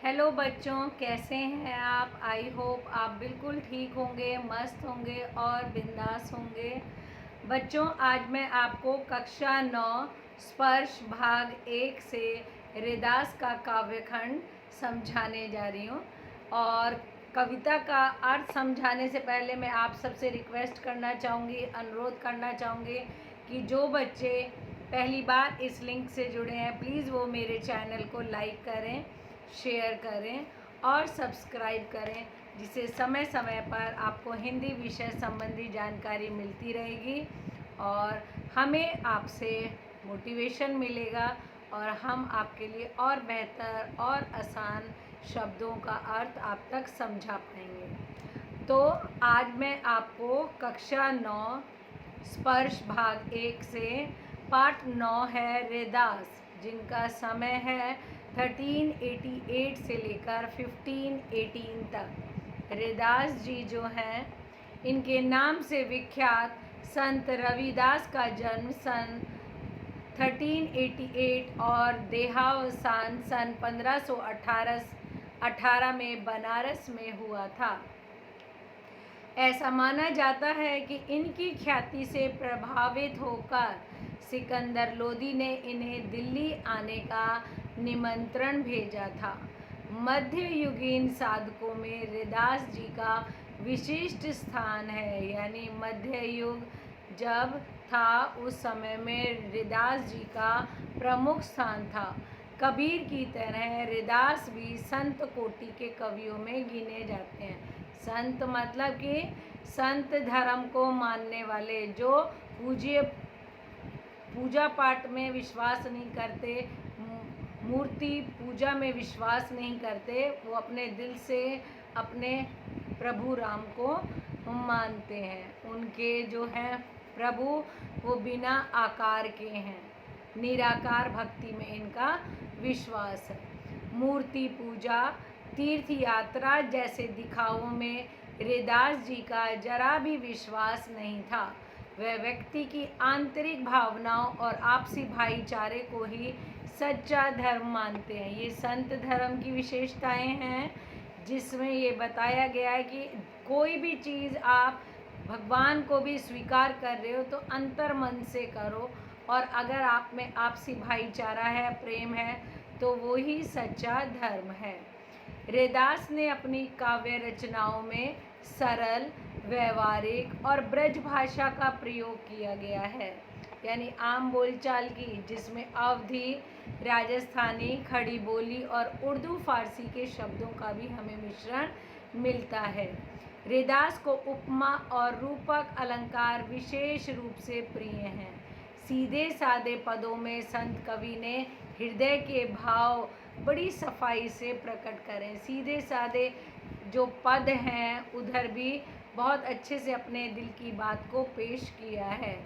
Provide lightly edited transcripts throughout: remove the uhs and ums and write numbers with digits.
Hello बच्चों, कैसे हैं आप। आई होप आप बिल्कुल ठीक होंगे, मस्त होंगे और बिंदास होंगे। बच्चों, आज मैं आपको कक्षा 9 स्पर्श भाग 1 से हृदास का काव्यखंड समझाने जा रही हूँ। और कविता का अर्थ समझाने से पहले मैं आप सबसे रिक्वेस्ट करना चाहूँगी, अनुरोध करना चाहूँगी कि जो बच्चे पहली बार इस लिंक से जुड़े हैं, प्लीज़ वो मेरे चैनल को लाइक करें, शेयर करें और सब्सक्राइब करें, जिससे समय समय पर आपको हिंदी विषय संबंधी जानकारी मिलती रहेगी और हमें आपसे मोटिवेशन मिलेगा और हम आपके लिए और बेहतर और आसान शब्दों का अर्थ आप तक समझा पाएंगे। तो आज मैं आपको कक्षा 9 स्पर्श भाग 1 से पाठ 9 है हृदास, जिनका समय है 1388 से लेकर 1518 तक। हृदास जी जो हैं, इनके नाम से विख्यात संत रविदास का जन्म सन 1388 और देहावसान सन 1518 में बनारस में हुआ था। ऐसा माना जाता है कि इनकी ख्याति से प्रभावित होकर सिकंदर लोदी ने इन्हें दिल्ली आने का निमंत्रण भेजा था। मध्ययुगीन साधकों में हृदास जी का विशिष्ट स्थान है, यानी मध्य युग जब था उस समय में हृदास जी का प्रमुख स्थान था। कबीर की तरह हृदास भी संत कोटि के कवियों में गिने जाते हैं। संत मतलब कि संत धर्म को मानने वाले, जो पूजा पाठ में विश्वास नहीं करते, मूर्ति पूजा में विश्वास नहीं करते, वो अपने दिल से अपने प्रभु राम को मानते हैं। उनके जो हैं प्रभु, वो बिना आकार के हैं, निराकार भक्ति में इनका विश्वास है। मूर्ति पूजा, तीर्थ यात्रा जैसे दिखावों में हृदास जी का जरा भी विश्वास नहीं था। वह व्यक्ति की आंतरिक भावनाओं और आपसी भाईचारे को ही सच्चा धर्म मानते हैं। ये संत धर्म की विशेषताएं हैं, जिसमें ये बताया गया है कि कोई भी चीज़ आप भगवान को भी स्वीकार कर रहे हो तो अंतर मन से करो, और अगर आप में आपसी भाईचारा है, प्रेम है, तो वो ही सच्चा धर्म है। हृदास ने अपनी काव्य रचनाओं में सरल, व्यवहारिक और ब्रज भाषा का प्रयोग किया गया है, यानी आम बोलचाल की, जिसमें अवधी, राजस्थानी, खड़ी बोली और उर्दू फारसी के शब्दों का भी हमें मिश्रण मिलता है। हृदास को उपमा और रूपक अलंकार विशेष रूप से प्रिय हैं। सीधे सादे पदों में संत कवि ने हृदय के भाव बड़ी सफाई से प्रकट करें। सीधे सादे जो पद हैं, उधर भी बहुत अच्छे से अपने दिल की बात को पेश किया है।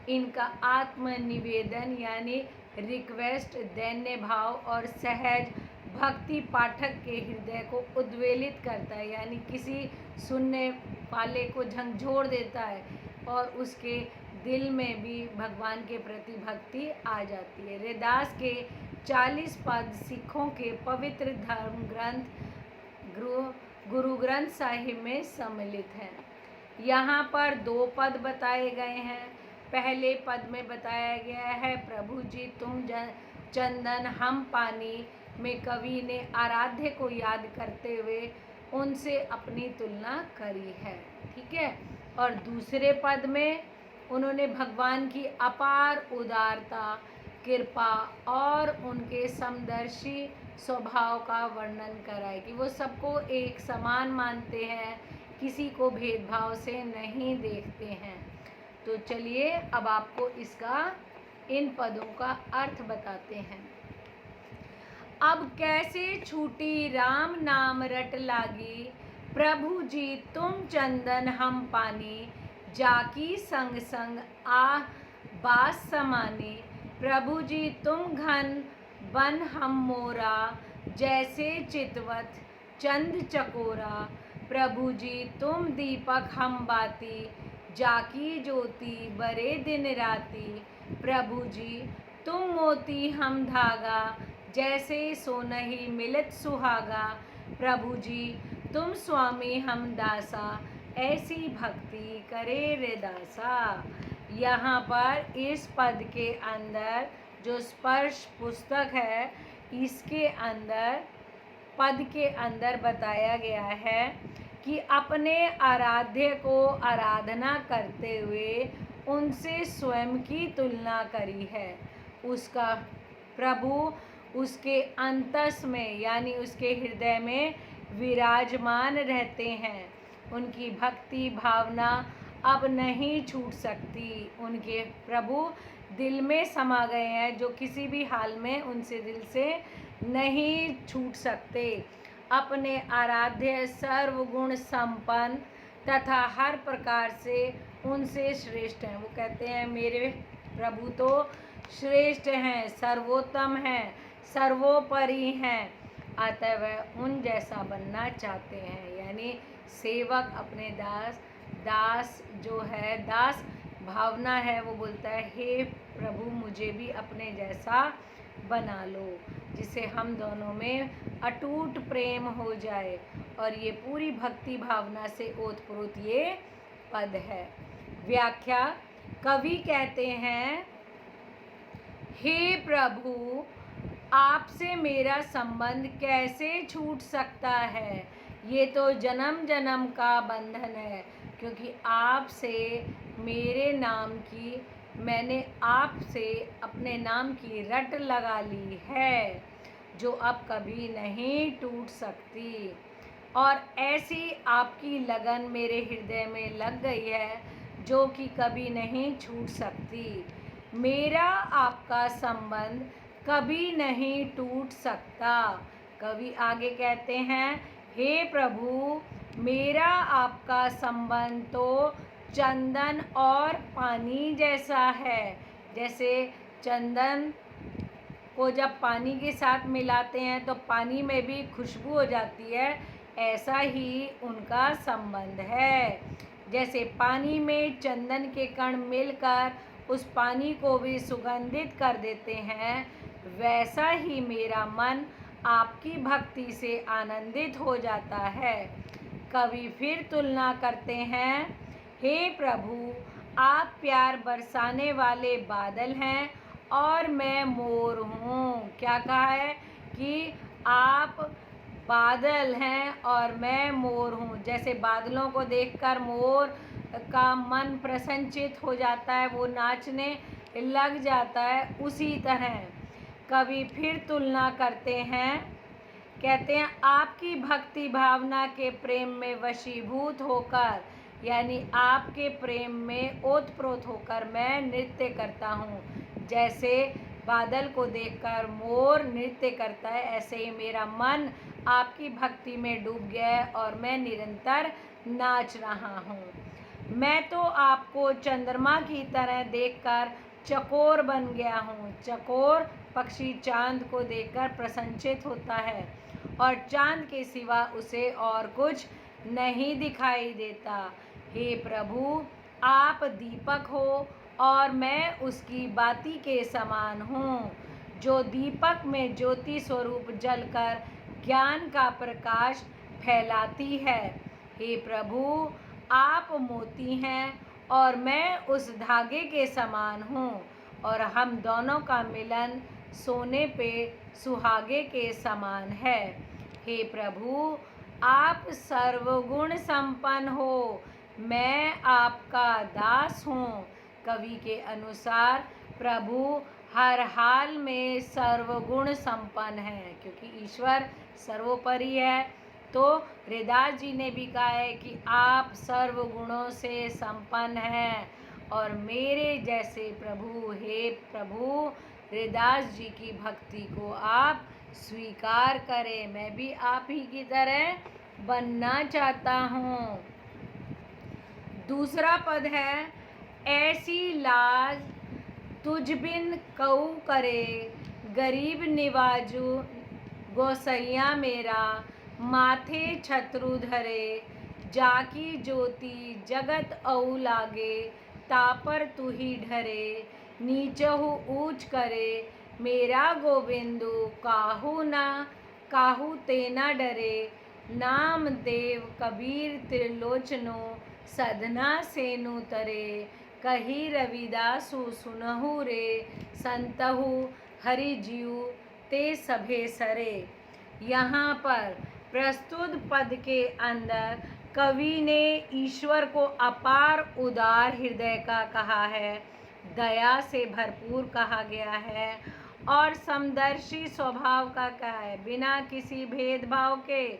इनका आत्मनिवेदन यानी रिक्वेस्ट, दैन्य भाव और सहज भक्ति पाठक के हृदय को उद्वेलित करता है, यानी किसी सुनने वाले को झंझोर देता है और उसके दिल में भी भगवान के प्रति भक्ति आ जाती है। हृदास के 40 पद सिखों के पवित्र धर्म ग्रंथ गुरु ग्रंथ साहिब में सम्मिलित हैं। यहाँ पर 2 पद बताए गए हैं। पहले पद में बताया गया है, प्रभु जी तुम चंदन हम पानी, में कवि ने आराध्य को याद करते हुए उनसे अपनी तुलना करी है। ठीक है। और दूसरे पद में उन्होंने भगवान की अपार उदारता, कृपा और उनके समदर्शी स्वभाव का वर्णन करा है कि वो सबको एक समान मानते हैं, किसी को भेदभाव से नहीं देखते हैं। तो चलिए अब आपको इसका, इन पदों का अर्थ बताते हैं। अब कैसे छूटी राम नाम रट लागी, प्रभु जी तुम चंदन हम पानी, जाकी संग संग आ बास समानी, प्रभु जी तुम घन बन हम मोरा, जैसे चितवत चंद चकोरा, प्रभु जी तुम दीपक हम बाती, जाकी ज्योति बरे दिन राती, प्रभु जी तुम मोती हम धागा, जैसे सोनहि मिलित सुहागा। प्रभु जी तुम स्वामी हम दासा, ऐसी भक्ति करे रे दासा। यहाँ पर इस पद के अंदर जो स्पर्श पुस्तक है, इसके अंदर पद के अंदर बताया गया है कि अपने आराध्य को आराधना करते हुए उनसे स्वयं की तुलना करी है। उसका प्रभु उसके अंतस में यानी उसके हृदय में विराजमान रहते हैं। उनकी भक्ति भावना अब नहीं छूट सकती। उनके प्रभु दिल में समा गए हैं, जो किसी भी हाल में उनसे दिल से नहीं छूट सकते। अपने आराध्य सर्वगुण संपन्न तथा हर प्रकार से उनसे श्रेष्ठ हैं। वो कहते हैं मेरे प्रभु तो श्रेष्ठ हैं, सर्वोत्तम हैं, सर्वोपरि हैं, अतः वह उन जैसा बनना चाहते हैं। यानी सेवक अपने दास जो है, दास भावना है, वो बोलता है हे प्रभु मुझे भी अपने जैसा बना लो, जिससे हम दोनों में अटूट प्रेम हो जाए। और ये पूरी भक्ति भावना से ओतप्रोत ये पद है। व्याख्या, कवि कहते हैं हे प्रभु आपसे मेरा संबंध कैसे छूट सकता है। ये तो जन्म जन्म का बंधन है, क्योंकि आपसे मेरे नाम की, मैंने आपसे अपने नाम की रट लगा ली है, जो अब कभी नहीं टूट सकती। और ऐसी आपकी लगन मेरे हृदय में लग गई है, जो कि कभी नहीं छूट सकती। मेरा आपका संबंध कभी नहीं टूट सकता। कवि आगे कहते हैं हे प्रभु मेरा आपका संबंध तो चंदन और पानी जैसा है। जैसे चंदन को जब पानी के साथ मिलाते हैं तो पानी में भी खुशबू हो जाती है, ऐसा ही उनका संबंध है। जैसे पानी में चंदन के कण मिलकर उस पानी को भी सुगंधित कर देते हैं, वैसा ही मेरा मन आपकी भक्ति से आनंदित हो जाता है। कवि फिर तुलना करते हैं हे प्रभु आप प्यार बरसाने वाले बादल हैं और मैं मोर हूँ। क्या कहा है कि आप बादल हैं और मैं मोर हूँ। जैसे बादलों को देखकर मोर का मन प्रसन्नचित हो जाता है, वो नाचने लग जाता है, उसी तरह कवि फिर तुलना करते हैं, कहते हैं आपकी भक्ति भावना के प्रेम में वशीभूत होकर, यानी आपके प्रेम में ओतप्रोत होकर मैं नृत्य करता हूँ। जैसे बादल को देखकर मोर नृत्य करता है, ऐसे ही मेरा मन आपकी भक्ति में डूब गया है और मैं निरंतर नाच रहा हूँ। मैं तो आपको चंद्रमा की तरह देखकर चकोर बन गया हूँ। चकोर पक्षी चांद को देखकर प्रसन्नचित होता है और चांद के सिवा उसे और कुछ नहीं दिखाई देता। हे प्रभु आप दीपक हो और मैं उसकी बाती के समान हूँ, जो दीपक में ज्योति स्वरूप जलकर ज्ञान का प्रकाश फैलाती है। हे प्रभु आप मोती हैं और मैं उस धागे के समान हूँ, और हम दोनों का मिलन सोने पे सुहागे के समान है। हे प्रभु आप सर्वगुण संपन्न हो, मैं आपका दास हूँ। कवि के अनुसार प्रभु हर हाल में सर्वगुण संपन्न है, क्योंकि ईश्वर सर्वोपरि है। तो हृदास जी ने भी कहा है कि आप सर्वगुणों से संपन्न हैं और मेरे जैसे प्रभु, हे प्रभु हृदास जी की भक्ति को आप स्वीकार करें। मैं भी आप ही की तरह बनना चाहता हूँ। दूसरा पद है ऐसी लाज तुझ बिन कऊ करे, गरीब निवाजू गोसैया मेरा, माथे छत्रु धरे, जाकी ज्योति जगत औ लागे, तापर तू ही ढरे, नीचहु ऊंच करे, मेरा गोविंदु काहू ते न डरे, नाम देव कबीर त्रिलोचनो, सधना सेनु तरे, कही रविदासु सुनहु रे, संतहु हरि जीव ते सभे सरे। यहाँ पर प्रस्तुत पद के अंदर कवि ने ईश्वर को अपार उदार हृदय का कहा है, दया से भरपूर कहा गया है और समदर्शी स्वभाव का कहा है। बिना किसी भेदभाव के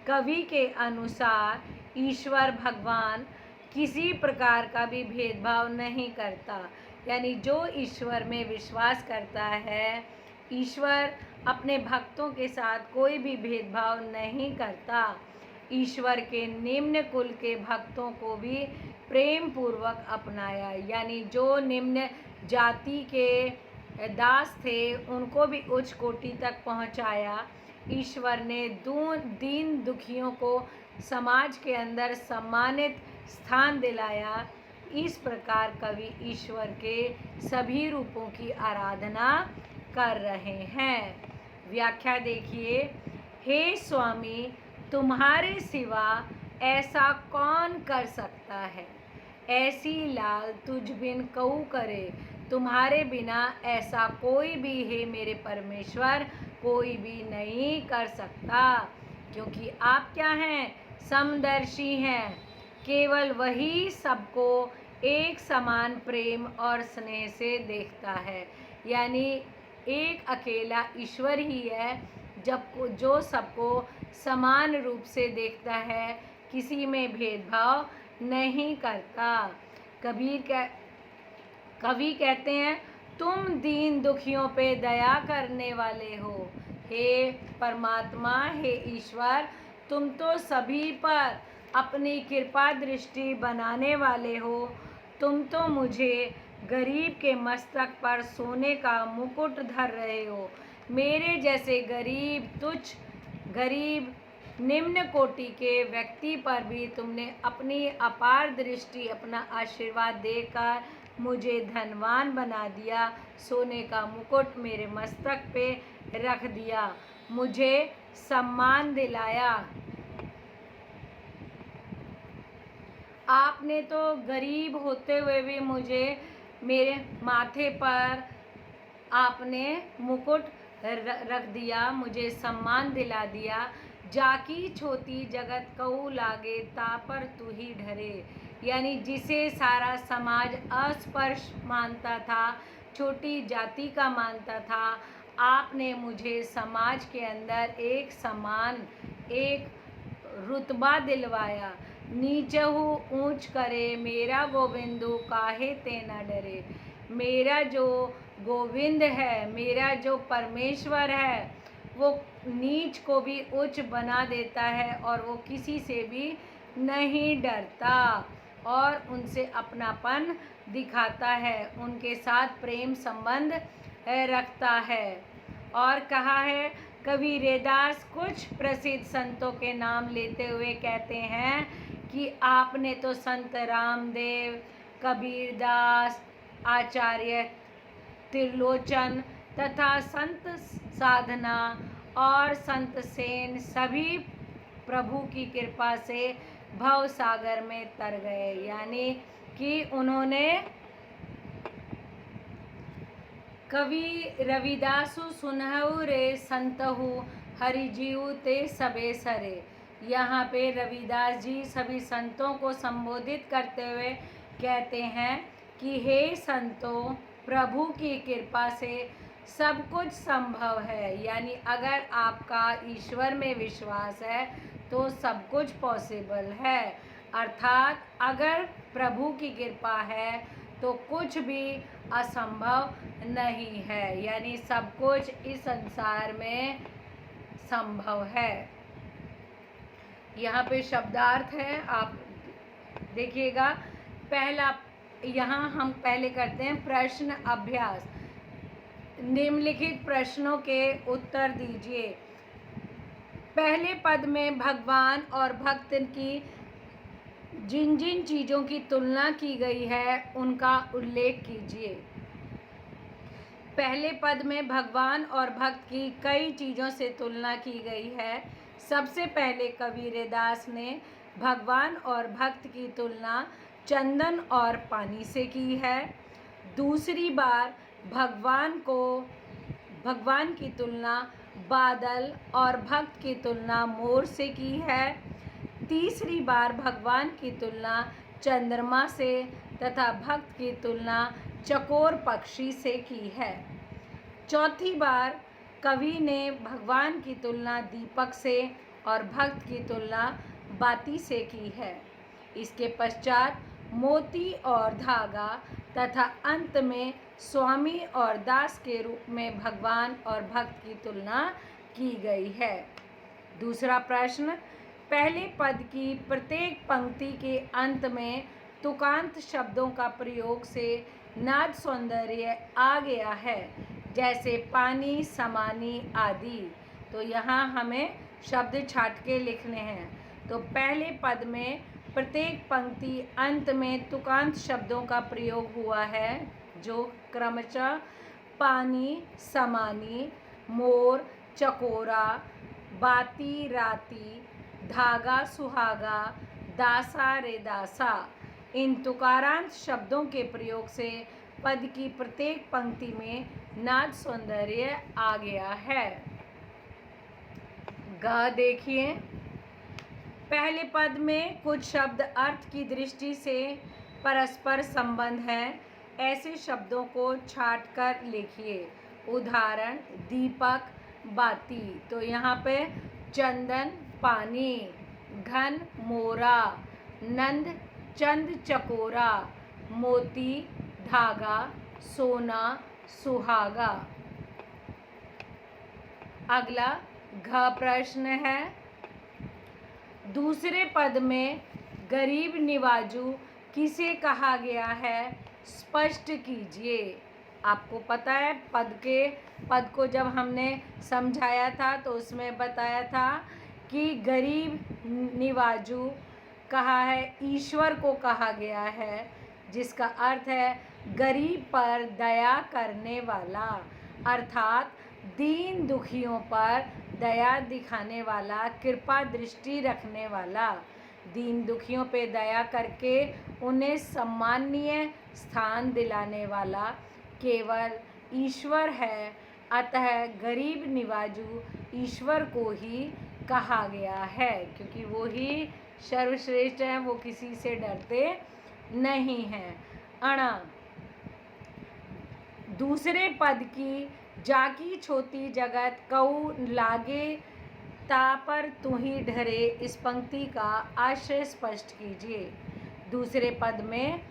कवि के अनुसार ईश्वर भगवान किसी प्रकार का भी भेदभाव नहीं करता, यानी जो ईश्वर में विश्वास करता है, ईश्वर अपने भक्तों के साथ कोई भी भेदभाव नहीं करता। ईश्वर के निम्न कुल के भक्तों को भी प्रेम पूर्वक अपनाया, यानी जो निम्न जाति के दास थे उनको भी उच्च कोटि तक पहुंचाया। ईश्वर ने दीन दुखियों को समाज के अंदर सम्मानित स्थान दिलाया। इस प्रकार कवि ईश्वर के सभी रूपों की आराधना कर रहे हैं। व्याख्या देखिए। हे स्वामी, तुम्हारे सिवा ऐसा कौन कर सकता है, ऐसी लाल तुझ बिन कऊ करे, तुम्हारे बिना ऐसा कोई भी है मेरे परमेश्वर, कोई भी नहीं कर सकता। क्योंकि आप क्या हैं? समदर्शी हैं। केवल वही सबको एक समान प्रेम और स्नेह से देखता है, यानी एक अकेला ईश्वर ही है जो सबको समान रूप से देखता है, किसी में भेदभाव नहीं करता। कवि कहते हैं, तुम दीन दुखियों पे दया करने वाले हो। हे परमात्मा, हे ईश्वर, तुम तो सभी पर अपनी कृपा दृष्टि बनाने वाले हो। तुम तो मुझे गरीब के मस्तक पर सोने का मुकुट धर रहे हो। मेरे जैसे गरीब निम्न कोटि के व्यक्ति पर भी तुमने अपनी अपार दृष्टि, अपना आशीर्वाद देकर मुझे धनवान बना दिया, सोने का मुकुट मेरे मस्तक पे रख दिया, मुझे सम्मान दिलाया। आपने तो गरीब होते हुए भी मुझे मेरे माथे पर आपने मुकुट रख दिया, मुझे सम्मान दिला दिया। जाकी छोटी जगत कऊ लागे, तापर तू ही ढरे, यानी जिसे सारा समाज अस्पर्श मानता था, छोटी जाति का मानता था, आपने मुझे समाज के अंदर एक समान, एक रुतबा दिलवाया। नीचहु ऊंच करे, मेरा गोविंदु काहे ते न डरे। मेरा जो गोविंद है, मेरा जो परमेश्वर है, वो नीच को भी उच्च बना देता है और वो किसी से भी नहीं डरता और उनसे अपनापन दिखाता है, उनके साथ प्रेम संबंध रखता है। और कहा है, कवि रैदास कुछ प्रसिद्ध संतों के नाम लेते हुए कहते हैं कि आपने तो संत रामदेव, कबीरदास, आचार्य त्रिलोचन तथा संत साधना और संत सेन सभी प्रभु की कृपा से भव सागर में तर गए, यानी कि उन्होंने कवि रविदासु सुनहु रे, संतहु हरि जीव ते सबे सरे। यहाँ पे रविदास जी सभी संतों को संबोधित करते हुए कहते हैं कि हे संतों, प्रभु की कृपा से सब कुछ संभव है, यानी अगर आपका ईश्वर में विश्वास है तो सब कुछ पॉसिबल है। अर्थात अगर प्रभु की कृपा है तो कुछ भी असंभव नहीं है, यानी सब कुछ इस संसार में संभव है। यहाँ पे शब्दार्थ है, आप देखिएगा। पहला, यहाँ हम पहले करते हैं प्रश्न अभ्यास। निम्नलिखित प्रश्नों के उत्तर दीजिए। पहले पद में भगवान और भक्त की जिन जिन चीज़ों की तुलना की गई है उनका उल्लेख कीजिए। पहले पद में भगवान और भक्त की कई चीज़ों से तुलना की गई है। सबसे पहले कवि रैदास ने भगवान और भक्त की तुलना चंदन और पानी से की है। दूसरी बार भगवान की तुलना बादल और भक्त की तुलना मोर से की है। तीसरी बार भगवान की तुलना चंद्रमा से तथा भक्त की तुलना चकोर पक्षी से की है। चौथी बार कवि ने भगवान की तुलना दीपक से और भक्त की तुलना बाती से की है। इसके पश्चात मोती और धागा तथा अंत में स्वामी और दास के रूप में भगवान और भक्त की तुलना की गई है। दूसरा प्रश्न, पहले पद की प्रत्येक पंक्ति के अंत में तुकांत शब्दों का प्रयोग से नाद सौंदर्य आ गया है, जैसे पानी, समानी आदि। तो यहाँ हमें शब्द छाट के लिखने हैं। तो पहले पद में प्रत्येक पंक्ति अंत में तुकांत शब्दों का प्रयोग हुआ है, जो क्रमशः पानी, समानी, मोर, चकोरा, बाती, राती, धागा, सुहागा, दासा, रेदासा। इन तुकारांत शब्दों के प्रयोग से पद की प्रत्येक पंक्ति में नाद सौंदर्य आ गया है। ग देखिए, पहले पद में कुछ शब्द अर्थ की दृष्टि से परस्पर संबंध हैं। ऐसे शब्दों को छाट कर लिखिए। उदाहरण, दीपक, बाती। तो यहाँ पे चंदन, पानी, घन, मोरा, नंद, चंद, चकोरा, मोती, धागा, सोना, सुहागा। अगला घ प्रश्न है, दूसरे पद में गरीब निवाजू किसे कहा गया है, स्पष्ट कीजिए। आपको पता है पद को जब हमने समझाया था तो उसमें बताया था कि गरीब निवाजू कहा है, ईश्वर को कहा गया है, जिसका अर्थ है गरीब पर दया करने वाला, अर्थात दीन दुखियों पर दया दिखाने वाला, कृपा दृष्टि रखने वाला। दीन दुखियों पे दया करके उन्हें सम्माननीय स्थान दिलाने वाला केवल ईश्वर है। अतः गरीब निवाजू ईश्वर को ही कहा गया है, क्योंकि वो ही सर्वश्रेष्ठ हैं, वो किसी से डरते नहीं हैं। अणा, दूसरे पद की जाकी छोटी जगत कऊ लागे तापर तुही ढरे, इस पंक्ति का आशय स्पष्ट कीजिए। दूसरे पद में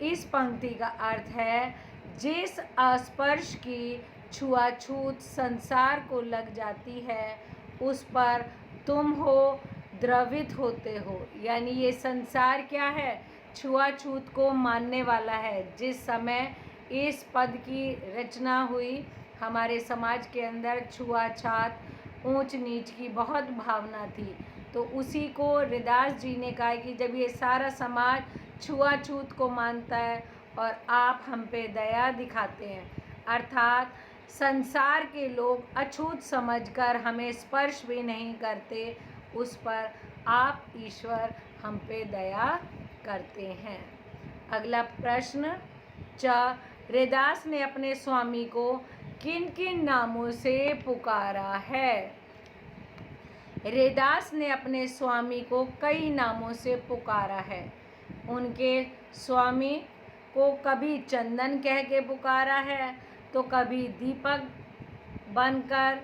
इस पंक्ति का अर्थ है, जिस स्पर्श की छुआछूत संसार को लग जाती है उस पर तुम हो द्रवित होते हो। यानी ये संसार क्या है, छुआछूत को मानने वाला है। जिस समय इस पद की रचना हुई, हमारे समाज के अंदर छुआछात, ऊंच नीच की बहुत भावना थी। तो उसी को रैदास जी ने कहा कि जब ये सारा समाज छुआछूत को मानता है और आप हम पे दया दिखाते हैं, अर्थात संसार के लोग अछूत समझकर हमें स्पर्श भी नहीं करते, उस पर आप ईश्वर हम पे दया करते हैं। अगला प्रश्न, च रैदास ने अपने स्वामी को किन किन नामों से पुकारा है। रैदास ने अपने स्वामी को कई नामों से पुकारा है। उनके स्वामी को कभी चंदन कह के पुकारा है, तो कभी दीपक बनकर,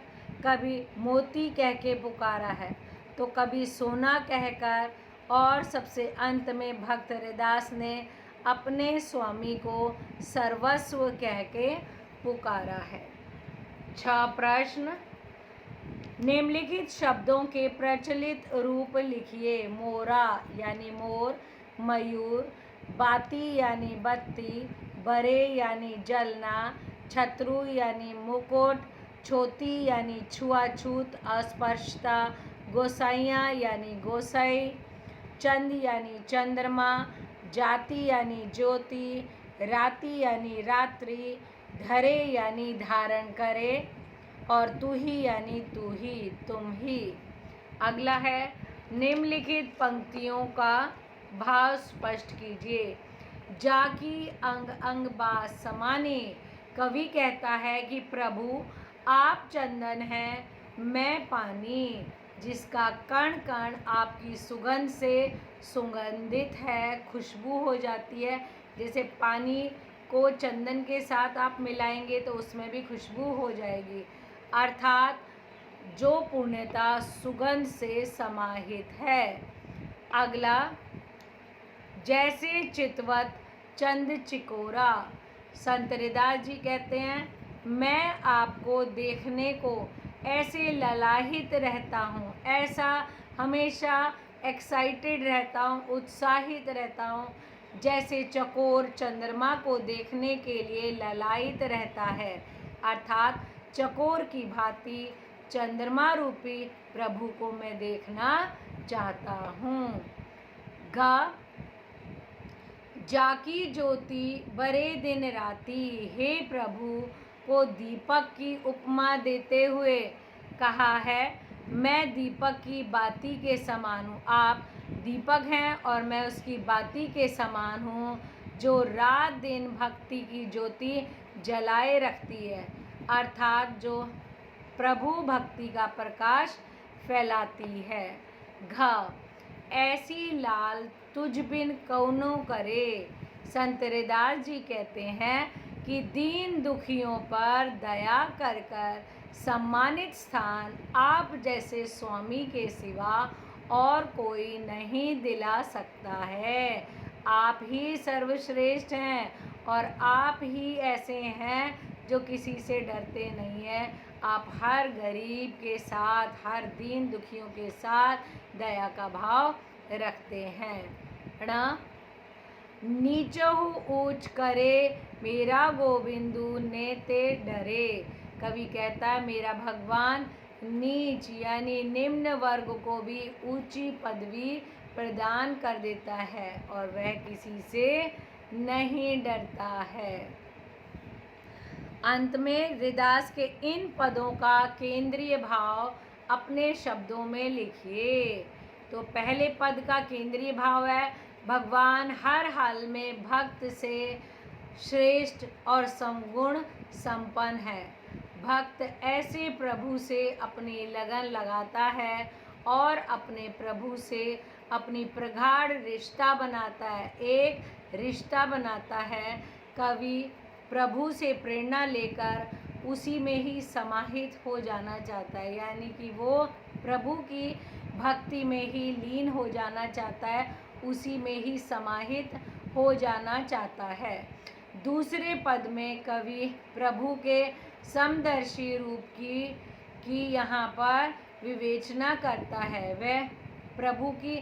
कभी मोती कह के पुकारा है, तो कभी सोना कहकर, और सबसे अंत में भक्त रैदास ने अपने स्वामी को सर्वस्व कह के पुकारा है। 6 प्रश्न, निम्नलिखित शब्दों के प्रचलित रूप लिखिए। मोरा यानी मोर, मयूर, बाती यानी बत्ती, बरे यानी जलना, छत्रु यानी मुकुट, छोती यानी छुआछूत अस्पर्शता, गोसाइयाँ यानी गोसाई, चंद यानी चंद्रमा, जाति यानी ज्योति, राति यानी रात्रि, धरे यानी धारण करे, और तू ही यानी तू ही, तुम ही। अगला है, निम्नलिखित पंक्तियों का भाव स्पष्ट कीजिए। जाकी अंग अंग बात समाने। कवि कहता है कि प्रभु आप चंदन हैं, मैं पानी, जिसका कण कण आपकी सुगंध से सुगंधित है, खुशबू हो जाती है। जैसे पानी को चंदन के साथ आप मिलाएंगे तो उसमें भी खुशबू हो जाएगी, अर्थात जो पूर्णता सुगंध से समाहित है। अगला, जैसे चितवत चंद चिकोरा। संत रविदास जी कहते हैं, मैं आपको देखने को ऐसे ललाहित रहता हूँ, ऐसा हमेशा एक्साइटेड रहता हूँ, उत्साहित रहता हूँ, जैसे चकोर चंद्रमा को देखने के लिए ललायित रहता है, अर्थात चकोर की भांति चंद्रमा रूपी प्रभु को मैं देखना चाहता हूँ। ग, जाकी ज्योति बरे दिन राती। हे प्रभु को दीपक की उपमा देते हुए कहा है, मैं दीपक की बाती के समान हूँ। आप दीपक हैं और मैं उसकी बाती के समान हूँ, जो रात दिन भक्ति की ज्योति जलाए रखती है, अर्थात जो प्रभु भक्ति का प्रकाश फैलाती है। घ, ऐसी लाल तुझ बिन कौनो करे। संत रविदास जी कहते हैं कि दीन दुखियों पर दया कर कर सम्मानित स्थान आप जैसे स्वामी के सिवा और कोई नहीं दिला सकता है। आप ही सर्वश्रेष्ठ हैं और आप ही ऐसे हैं जो किसी से डरते नहीं हैं। आप हर गरीब के साथ, हर दीन दुखियों के साथ दया का भाव रखते हैं। ण, नीचहु ऊंच करे मेरा गोविंदु नेते डरे। कवि कहता है, मेरा भगवान नीच यानी निम्न वर्ग को भी ऊंची पदवी प्रदान कर देता है और वह किसी से नहीं डरता है। अंत में रविदास के इन पदों का केंद्रीय भाव अपने शब्दों में लिखिए। तो पहले पद का केंद्रीय भाव है, भगवान हर हाल में भक्त से श्रेष्ठ और समगुण संपन्न है। भक्त ऐसे प्रभु से अपनी लगन लगाता है और अपने प्रभु से अपनी प्रगाढ़ रिश्ता बनाता है, एक रिश्ता बनाता है। कवि प्रभु से प्रेरणा लेकर उसी में ही समाहित हो जाना चाहता है, यानी कि वो प्रभु की भक्ति में ही लीन हो जाना चाहता है, उसी में ही समाहित हो जाना चाहता है। दूसरे पद में कवि प्रभु के समदर्शी रूप की यहाँ पर विवेचना करता है। वह प्रभु की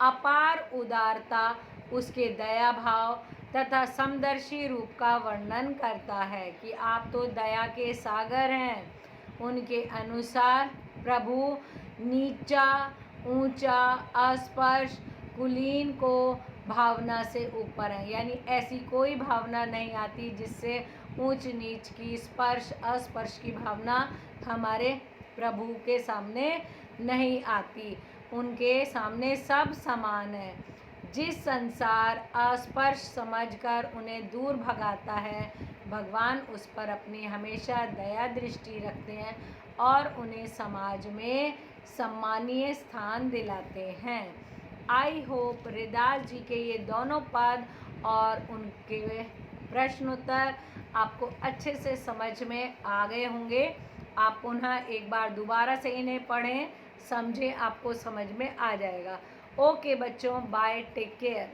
अपार उदारता, उसके दया भाव तथा समदर्शी रूप का वर्णन करता है कि आप तो दया के सागर हैं। उनके अनुसार प्रभु नीचा, ऊंचा, अस्पर्श, कुलीन को भावना से ऊपर है, यानी ऐसी कोई भावना नहीं आती जिससे ऊंच नीच की, स्पर्श अस्पर्श की भावना हमारे प्रभु के सामने नहीं आती। उनके सामने सब समान है। जिस संसार अस्पर्श समझकर उन्हें दूर भगाता है, भगवान उस पर अपनी हमेशा दया दृष्टि रखते हैं और उन्हें समाज में सम्मानीय स्थान दिलाते हैं। आई होप रविदास जी के ये दोनों पद और उनके प्रश्नोत्तर आपको अच्छे से समझ में आ गए होंगे। आप पुनः एक बार दोबारा से इन्हें पढ़ें, समझें, आपको समझ में आ जाएगा। ओके बच्चों, बाय, टेक केयर।